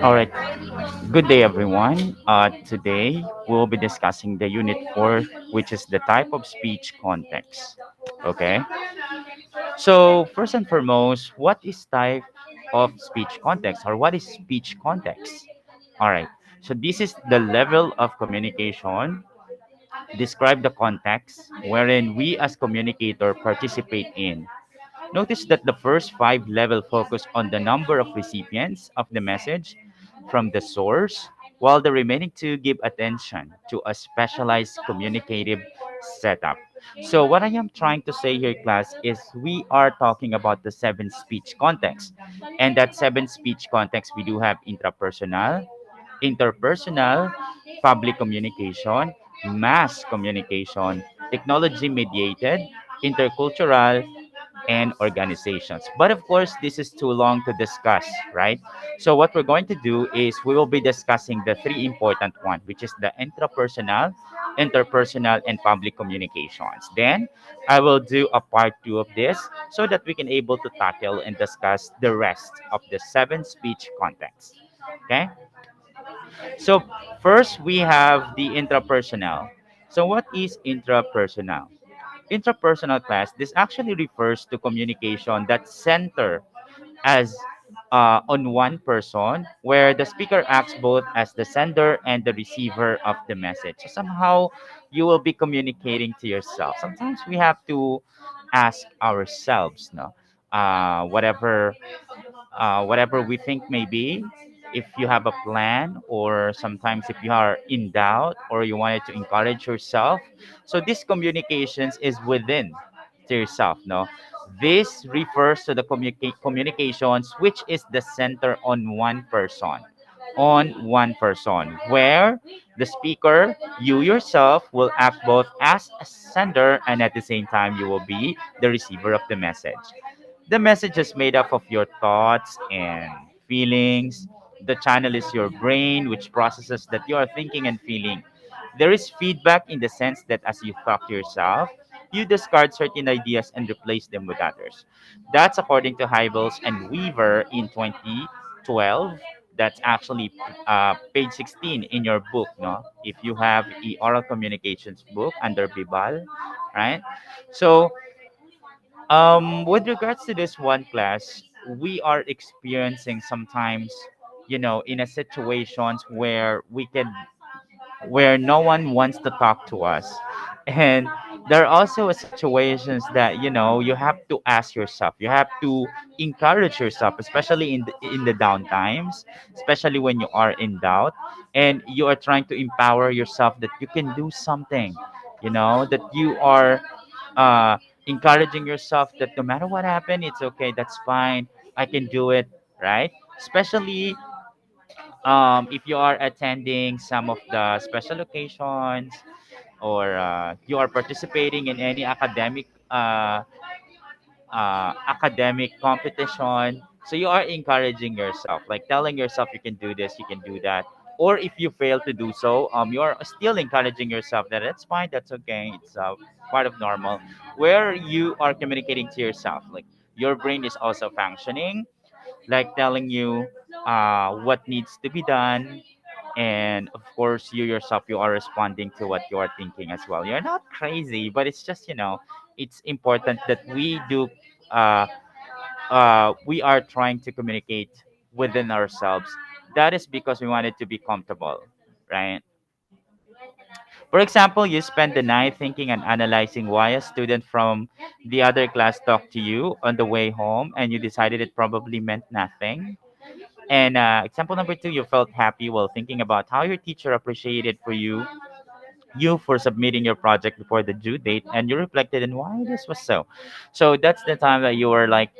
All right. Good day, everyone. Today we'll be discussing the unit 4, which is the type of speech context. Okay. So, first and foremost, what is type of speech context or what is speech context? All right. So, this is the level of communication. Describe the context wherein we as communicator participate in. Notice that the first five level focus on the number of recipients of the message from the source, while the remaining two give attention to a specialized communicative setup. So, what I am trying to say here, class, is we are talking about the seven speech context. And that seven speech context, we do have intrapersonal, interpersonal, public communication, mass communication, technology mediated, intercultural, and organizations. But of course, this is too long to discuss, right? So what we're going to do is we will be discussing the three important one, which is the intrapersonal, interpersonal, and public communications. Then I will do a part two of this so that we can able to tackle and discuss the rest of the seven speech contexts. Okay. So first we have the intrapersonal. So what is intrapersonal? Intrapersonal class, this actually refers to communication that center as on one person, where the speaker acts both as the sender and the receiver of the message. So somehow you will be communicating to yourself. Sometimes we have to ask ourselves, no, whatever we think may be, if you have a plan, or sometimes if you are in doubt or you wanted to encourage yourself. So this communications is within to yourself, no? This refers to the communications which is the center on one person, where the speaker, you yourself, will act both as a sender and at the same time you will be the receiver of the message. The message is made up of your thoughts and feelings. The channel is your brain, which processes that you are thinking and feeling. There is feedback in the sense that as you talk to yourself, you discard certain ideas and replace them with others. That's according to Hybels and Weaver in 2012. That's actually page 16 in your book, no? If you have the oral communications book under Bibal, right? So with regards to this one class, we are experiencing sometimes, in a situations where no one wants to talk to us. And there are also situations that, you have to ask yourself, you have to encourage yourself, especially in the down times, especially when you are in doubt and you are trying to empower yourself that you can do something, that you are uh, encouraging yourself that no matter what happened, it's okay, that's fine, I can do it, right? Especially if you are attending some of the special occasions, or you are participating in any academic competition. So you are encouraging yourself, like telling yourself you can do this, you can do that. Or if you fail to do so, you are still encouraging yourself that it's fine, that's okay, it's part of normal. Where you are communicating to yourself, like your brain is also functioning, like telling you what needs to be done, and of course you yourself, you are responding to what you are thinking as well. You're not crazy, but it's just, it's important that we do uh, we are trying to communicate within ourselves. That is because we wanted to be comfortable, right? For example, you spend the night thinking and analyzing why a student from the other class talked to you on the way home, and you decided it probably meant nothing. And example number two, you felt happy while thinking about how your teacher appreciated you for submitting your project before the due date, and you reflected on why this was so. So that's the time that you were like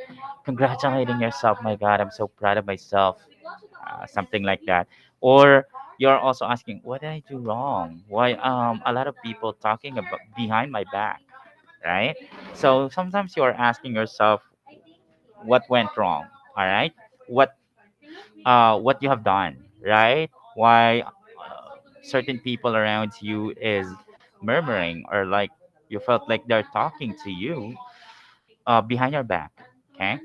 congratulating yourself. My God, I'm so proud of myself. Something like that. Or you're also asking, what did I do wrong? Why a lot of people talking about behind my back, right? So sometimes you are asking yourself what went wrong. All right, what what you have done, right? Why certain people around you is murmuring, or like you felt like they're talking to you behind your back. Okay.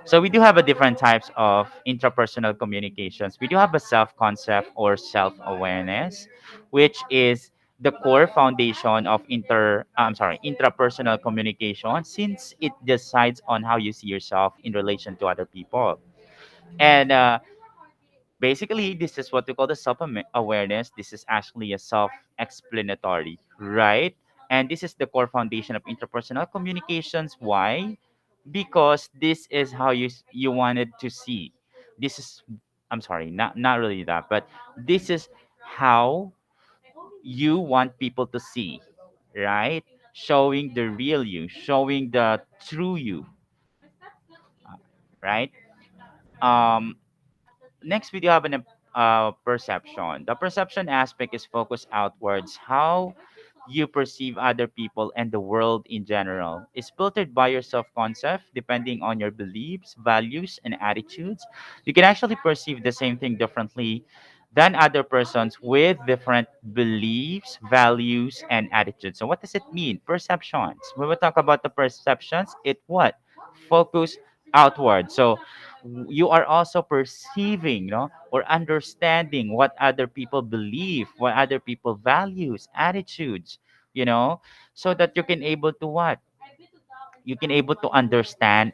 So we do have a different types of intrapersonal communications. We do have a self concept or self awareness, which is the core foundation of intrapersonal communication, since it decides on how you see yourself in relation to other people. And basically, this is what we call the self awareness. This is actually a self explanatory, right? And this is the core foundation of interpersonal communications. Why? Because this is how you wanted to see. This is, I'm sorry, not really that, but this is how you want people to see, right? Showing the real you, showing the true you, right? Um, Next, we do have an perception. The perception aspect is focused outwards. How you perceive other people and the world in general is filtered by your self-concept, depending on your beliefs, values, and attitudes. You can actually perceive the same thing differently than other persons with different beliefs, values, and attitudes. So what does it mean? Perceptions. When we talk about the perceptions, it what? Focus outward. So you are also perceiving, or understanding what other people believe, what other people values, attitudes, you know, so that you can able to what? You can able to understand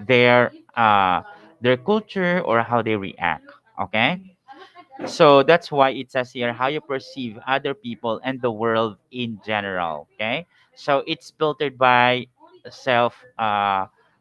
their uh their culture or how they react. Okay? So that's why it says here how you perceive other people and the world in general. Okay, so it's filtered by self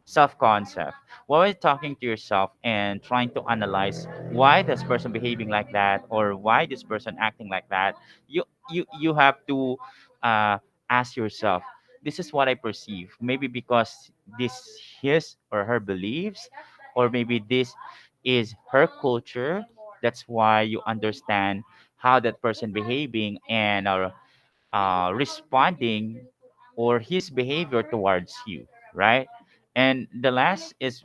self concept. While you're talking to yourself and trying to analyze why this person behaving like that or why this person acting like that, you have to uh, ask yourself. This is what I perceive. Maybe because this his or her beliefs, or maybe this is her culture. That's why you understand how that person behaving and responding or his behavior towards you, right? And the last is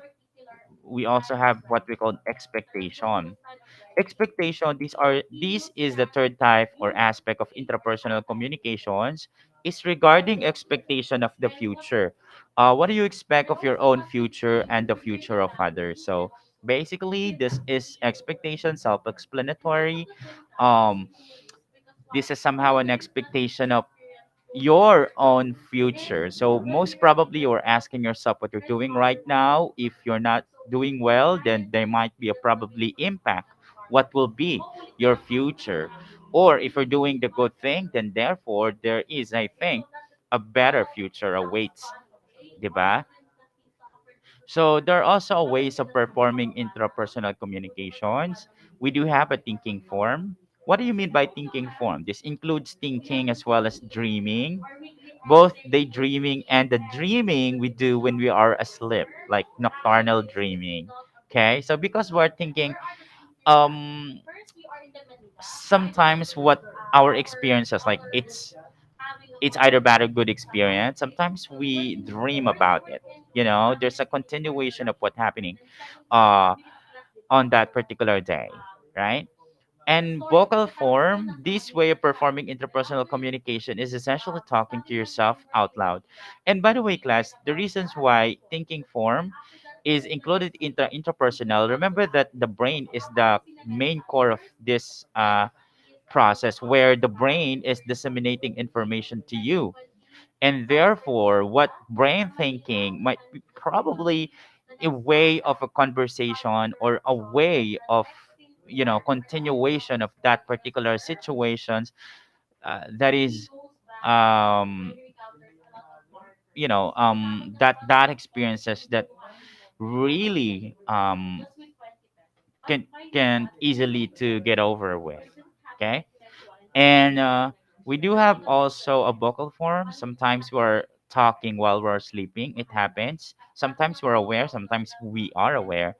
we also have what we call expectation. Expectation, this is the third type or aspect of interpersonal communications, is regarding expectation of the future. What do you expect of your own future and the future of others? So basically this is expectation, self-explanatory. um this is somehow an expectation of your own future. So most probably you're asking yourself what you're doing right now. If you're not doing well, then there might be a probably impact. What will be your future? Or if you're doing the good thing, then therefore there is, I think, a better future awaits, diba? So there are also ways of performing intrapersonal communications. We do have a thinking form. What do you mean by thinking form? This includes thinking as well as dreaming, both daydreaming and the dreaming we do when we are asleep, like nocturnal dreaming. Okay, so because we're thinking, um, sometimes what our experiences, like it's either bad or good experience. Sometimes we dream about it. There's a continuation of what's happening uh, on that particular day, right? And vocal form, this way of performing interpersonal communication is essentially talking to yourself out loud. And by the way, class, the reasons why thinking form is included in the interpersonal, remember that the brain is the main core of this process where the brain is disseminating information to you. And therefore, what brain thinking might be probably a way of a conversation or a way of continuation of that particular situations, that is um that experiences that really can easily to get over with. Okay. And we do have also a vocal form. Sometimes we're talking while we're sleeping. It happens. Sometimes we're aware, sometimes we are aware.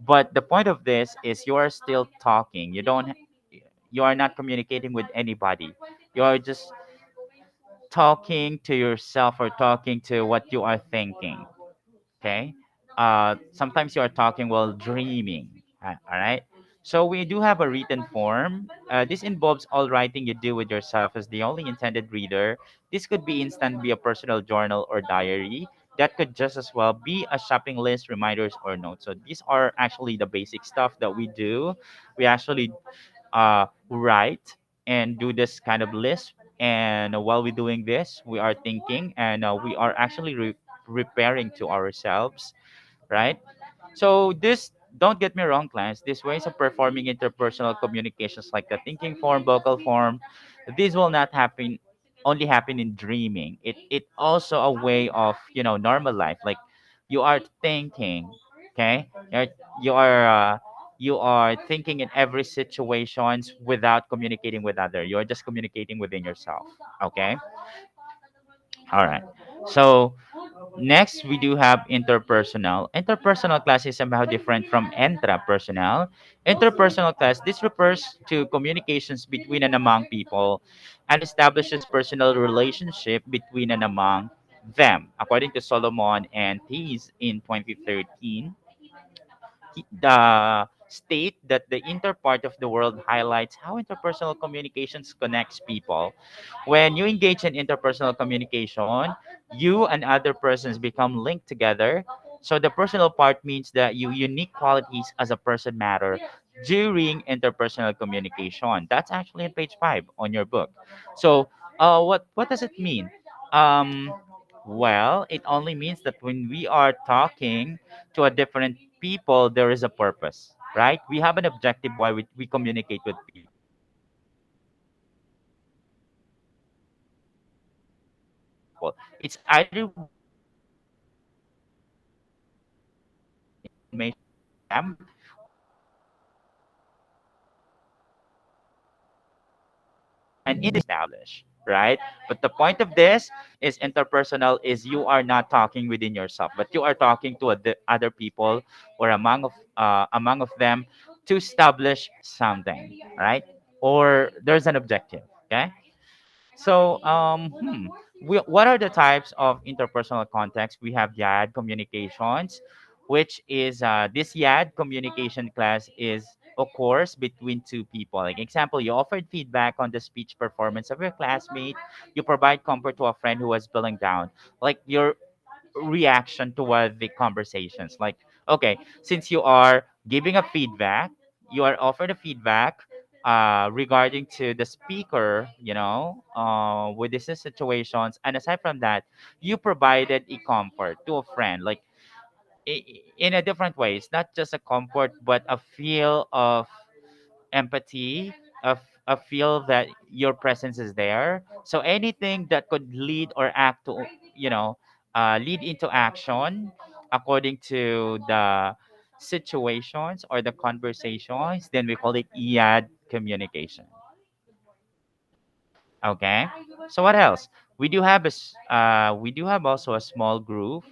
But the point of this is you are still talking. You are not communicating with anybody. You are just talking to yourself or talking to what you are thinking. Okay. Sometimes you are talking while dreaming. All right. So we do have a written form. This involves all writing you do with yourself as the only intended reader. This could be instant, be a personal journal or diary. that could just as well be a shopping list, reminders, or notes. So these are actually the basic stuff that we do. We actually write and do this kind of list. And while we're doing this, we are thinking and we are actually repairing to ourselves, right? So this, don't get me wrong, class. These ways of performing interpersonal communications, like the thinking form, vocal form, these will not happen only happen in dreaming. It also a way of normal life. Like you are thinking, okay? You are you are thinking in every situations without communicating with other. You are just communicating within yourself. Okay. All right. So next, we do have interpersonal. Interpersonal class is somehow different from intrapersonal. Interpersonal class, this refers to communications between and among people and establishes personal relationship between and among them. According to Solomon and Thies in 2013, the state that the inter part of the world highlights how interpersonal communications connects people. When you engage in interpersonal communication, you and other persons become linked together. So the personal part means that you unique qualities as a person matter during interpersonal communication. That's actually on page 5 on your book. So what does it mean? Um, well, it only means that when we are talking to a different people, there is a purpose, right? We have an objective why we communicate with people. It's either we want to information them and it establish, right? But the point of this is interpersonal is you are not talking within yourself, but you are talking to other people or among of them to establish something, right? Or there's an objective, okay? So, what are the types of interpersonal context? We have YAD communications, which is this YAD communication class is of course between two people. Like example, you offered feedback on the speech performance of your classmate. You provide comfort to a friend who was feeling down. Like your reaction toward the conversations. Like, okay, since you are giving a feedback, you are offered a feedback regarding to the speaker, with these situations. And aside from that, you provided a comfort to a friend, like in a different way. It's not just a comfort, but a feel of empathy, a feel that your presence is there. So anything that could lead or act to, lead into action according to the situations or the conversations, then we call it EAD communication. Okay. So what else? We do have also a small group.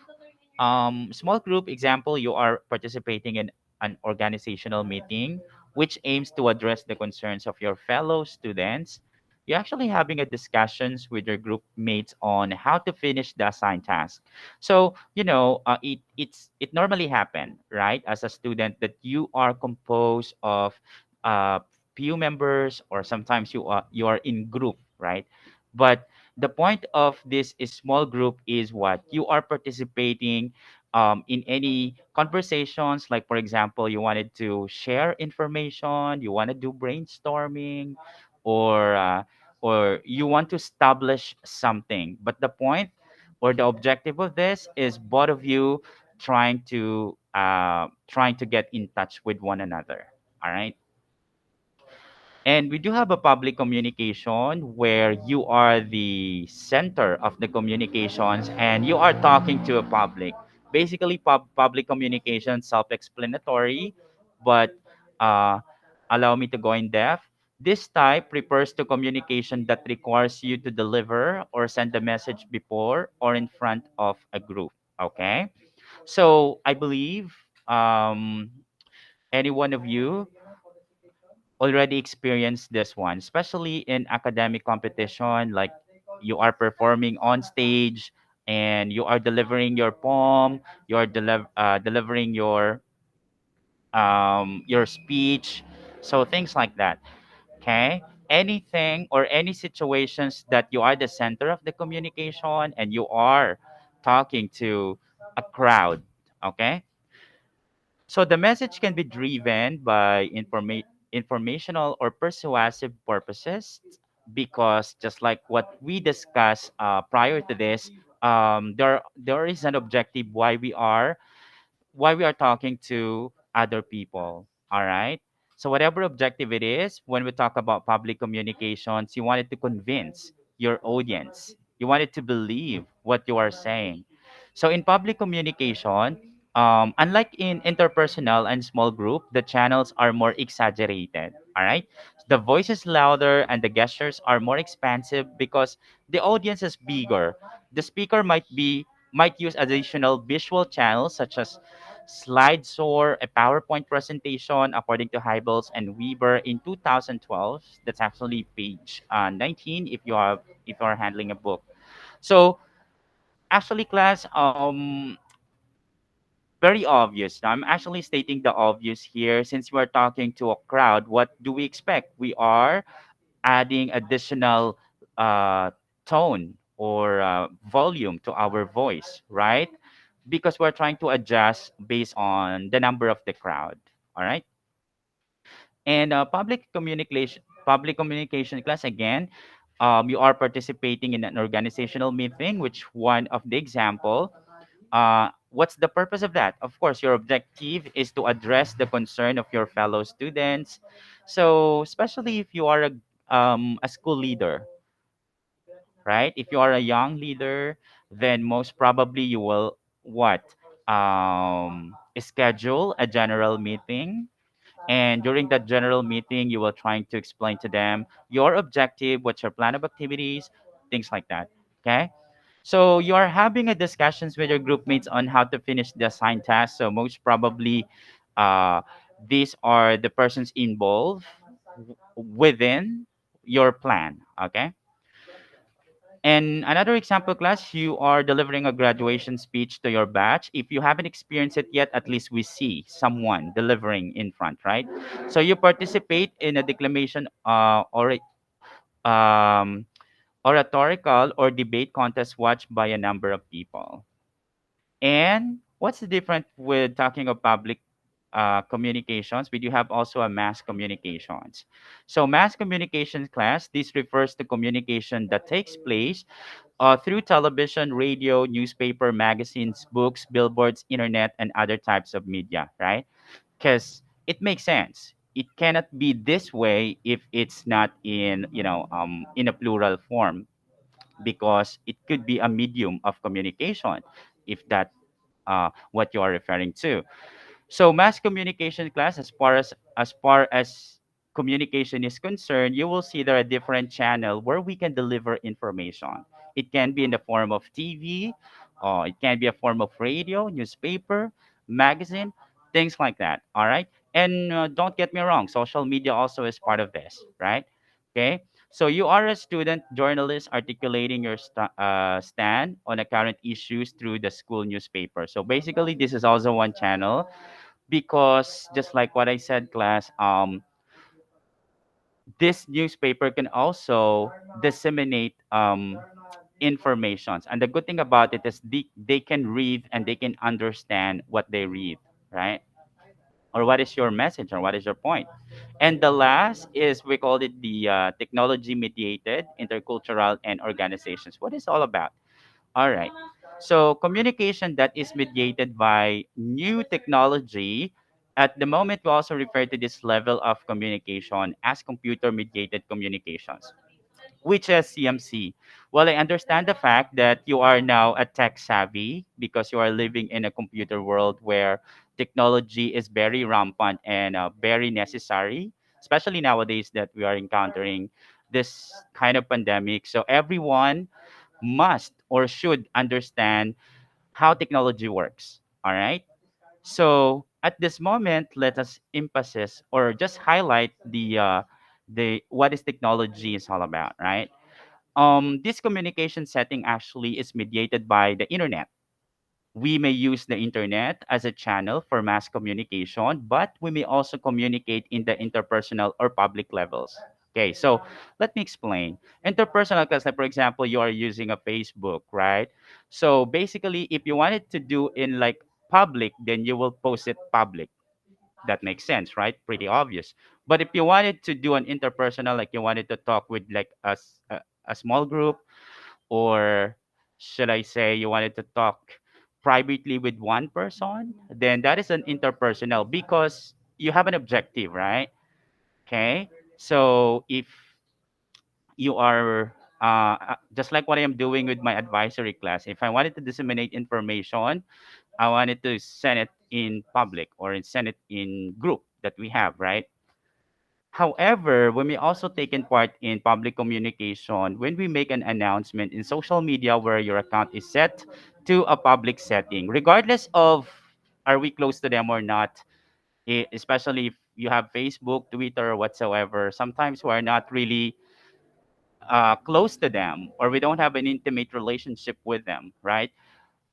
Small group example, you are participating in an organizational meeting which aims to address the concerns of your fellow students. You're actually having a discussions with your group mates on how to finish the assigned task. So it normally happen, right, as a student, that you are composed of uh, few members, or sometimes you are in group, right? But the point of this is small group is what you are participating in any conversations. Like for example, you wanted to share information, you want to do brainstorming, or uh, or you want to establish something. But the point or the objective of this is both of you trying to get in touch with one another. All right. And we do have a public communication where you are the center of the communications and you are talking to a public. Basically, public communication, self-explanatory, but uh, allow me to go in depth. This type refers to communication that requires you to deliver or send a message before or in front of a group. Okay, so I believe any one of you already experienced this one, especially in academic competition, like you are performing on stage and you are delivering your poem, you are delivering your speech, so things like that. Okay, anything or any situations that you are the center of the communication and you are talking to a crowd. Okay, so the message can be driven by informational or persuasive purposes, because just like what we discussed prior to this, there is an objective why we are talking to other people. All right. So whatever objective it is, when we talk about public communications, you wanted to convince your audience. You wanted to believe what you are saying. So in public communication, unlike in interpersonal and small group, the channels are more exaggerated. All right. The voice is louder and the gestures are more expansive because the audience is bigger. The speaker might use additional visual channels such as SlideShare, a PowerPoint presentation, according to Hybels and Weber in 2012. That's actually page 19 if you are handling a book. So actually, class, very obvious. Now, I'm actually stating the obvious here. Since we're talking to a crowd, what do we expect? We are adding additional uh, tone or volume to our voice, right? Because we're trying to adjust based on the number of the crowd. All right. And public communication class again. You are participating in an organizational meeting, which one of the example. What's the purpose of that? Of course, your objective is to address the concern of your fellow students. So, especially if you are a school leader, right? If you are a young leader, then most probably you will what? Schedule a general meeting, and during that general meeting, you will trying to explain to them your objective, what's your plan of activities, things like that. Okay. So you are having a discussions with your group mates on how to finish the assigned task. So most probably, uh, these are the persons involved within your plan. Okay. And another example class, you are delivering a graduation speech to your batch. If you haven't experienced it yet, at least we see someone delivering in front, right? So you participate in a declamation or oratorical or debate contest watched by a number of people. And what's the difference with talking of public communications? We do have also a mass communications. So mass communications class, this refers to communication that takes place through television, radio, newspaper, magazines, books, billboards, internet, and other types of media, right? Because it makes sense. It cannot be this way if it's not in, in a plural form, because it could be a medium of communication, if that what you are referring to. So mass communication class, as far as communication is concerned, you will see there are different channel where we can deliver information. It can be in the form of TV, it can be a form of radio, newspaper, magazine, things like that. All right. And don't get me wrong, social media also is part of this, right? Okay. So you are a student journalist articulating your stand on the current issues through the school newspaper. So basically, this is also one channel, because just like what I said, class, this newspaper can also disseminate informations. And the good thing about it is they can read and they can understand what they read, right? Or what is your message or what is your point. And the last is we call it the technology mediated intercultural and organizations. What is all about? All right. So communication that is mediated by new technology. At the moment, we also refer to this level of communication as computer mediated communications, which is CMC. Well, I understand the fact that you are now a tech savvy because you are living in a computer world where technology is very rampant and very necessary, especially nowadays that we are encountering this kind of pandemic. So everyone must or should understand how technology works. All right. So at this moment, let us emphasis or just highlight the what is technology is all about, right? This communication setting actually is mediated by the internet. We may use the internet as a channel for mass communication, but we may also communicate in the interpersonal or public levels. Okay, so let me explain. Interpersonal class, like for example, you are using a Facebook, right? So basically, if you wanted to do in like public, then you will post it public. That makes sense, right? Pretty obvious. But if you wanted to do an interpersonal, like you wanted to talk with like a small group, or should I say you wanted to talk privately with one person, then that is an interpersonal because you have an objective, right? Okay. So if you are just like what I am doing with my advisory class, if I wanted to disseminate information, I wanted to send it in public or send it in group that we have, right? However, when we also taken part in public communication, when we make an announcement in social media where your account is set to a public setting, regardless of are we close to them or not, especially if you have Facebook, Twitter, or whatsoever, sometimes we are not really close to them or we don't have an intimate relationship with them, right?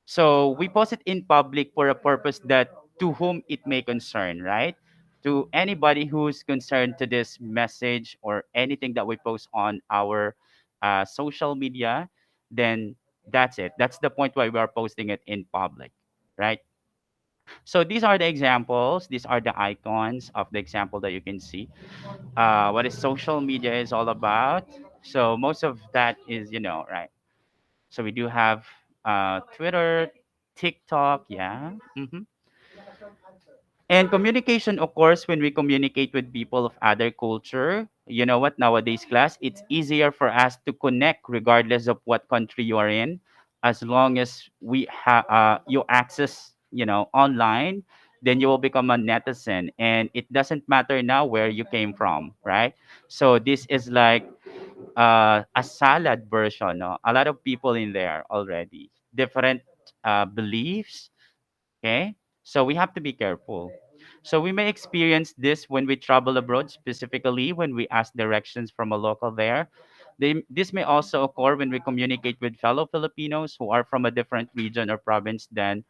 So we post it in public for a purpose that to whom it may concern, right? To anybody who's concerned to this message or anything that we post on our social media, then that's it. That's the point why we are posting it in public, right? So these are the examples. These are the icons of the example that you can see. What is social media is all about. So most of that is, right? So we do have Twitter, TikTok, yeah. And communication, of course, when we communicate with people of other culture, you know what, nowadays, class, it's easier for us to connect regardless of what country you are in, as long as we have you access, online, then you will become a netizen, and it doesn't matter now where you came from, right? So this is like a salad version, no? A lot of people in there already, different beliefs. Okay, so we have to be careful. So we may experience this when we travel abroad, specifically when we ask directions from a local there. This may also occur when we communicate with fellow Filipinos who are from a different region or province than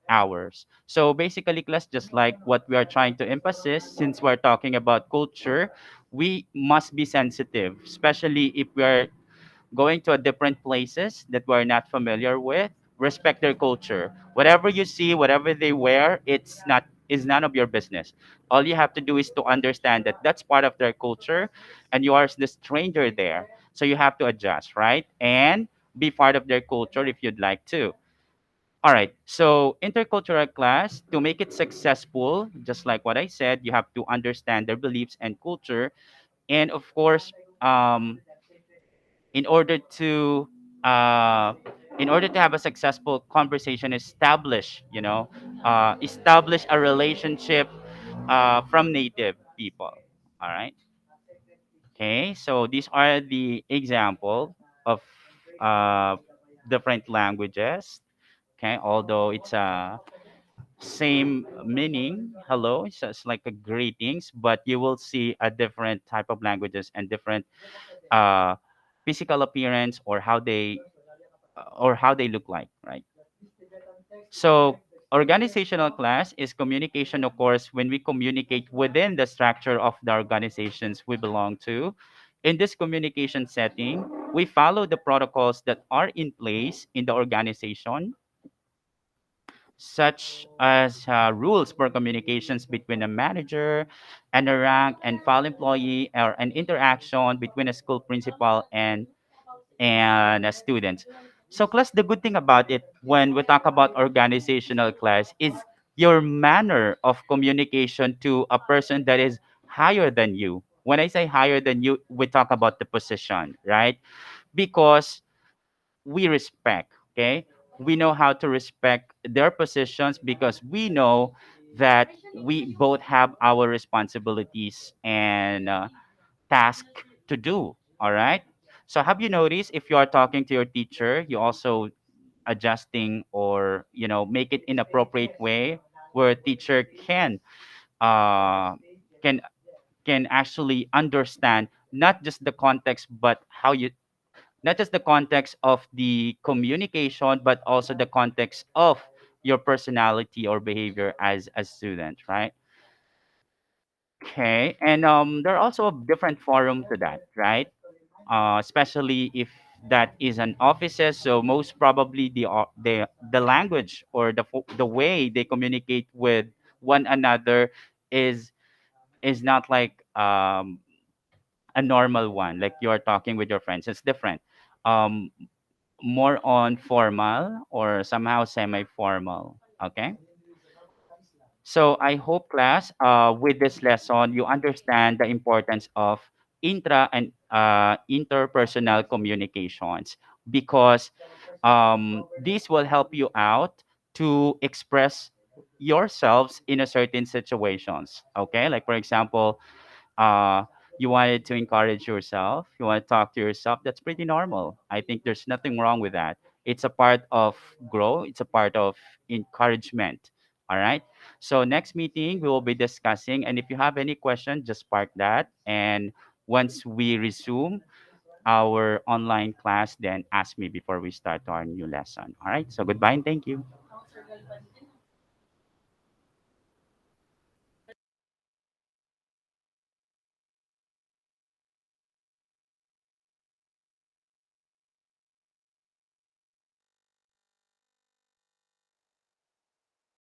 ours. So basically, class, just like what we are trying to emphasize, since we're talking about culture, we must be sensitive, especially if we are going to a different places that we're not familiar with. Respect their culture. Whatever you see, whatever they wear, it's not is none of your business. All you have to do is to understand that that's part of their culture, and you are the stranger there, so you have to adjust, right? And be part of their culture if you'd like to. All right, so intercultural class, to make it successful, just like what I said, you have to understand their beliefs and culture. And of course, um, in order to uh, in order to have a successful conversation, establish a relationship from native people. All right. Okay, so these are the example of uh, different languages. Okay, although it's a same meaning, hello, it's just like a greetings, but you will see a different type of languages and different uh, physical appearance, or how they look like, right? So organizational class is communication, of course, when we communicate within the structure of the organizations we belong to. In this communication setting, we follow the protocols that are in place in the organization, such as rules for communications between a manager and a rank and file employee, or an interaction between a school principal and a student. So, class, the good thing about it when we talk about organizational class is your manner of communication to a person that is higher than you. When I say higher than you, we talk about the position, right? Because we respect, okay? We know how to respect their positions because we know that we both have our responsibilities and task to do. All right. So have you noticed if you are talking to your teacher, you also adjusting, or make it in appropriate way where a teacher uh can can actually understand not just the context, but how you not just the context of the communication, but also the context of your personality or behavior as a student, right? Okay, and there are also a different forum to that, right? Especially if that is an offices. So most probably the language or the way they communicate with one another is is not like a normal one. Like you're talking with your friends, it's different. Um, More on formal or somehow semi-formal. Okay. So I hope class, with this lesson, you understand the importance of intra and interpersonal communications because this will help you out to express yourselves in a certain situations. Okay, like for example, uh, you wanted to encourage yourself, you want to talk to yourself, that's pretty normal. I think there's nothing wrong with that. It's a part of growth, it's a part of encouragement. All right. So next meeting we will be discussing, and if you have any question, just park that. And once we resume our online class, then ask me before we start our new lesson. All right. So goodbye and thank you.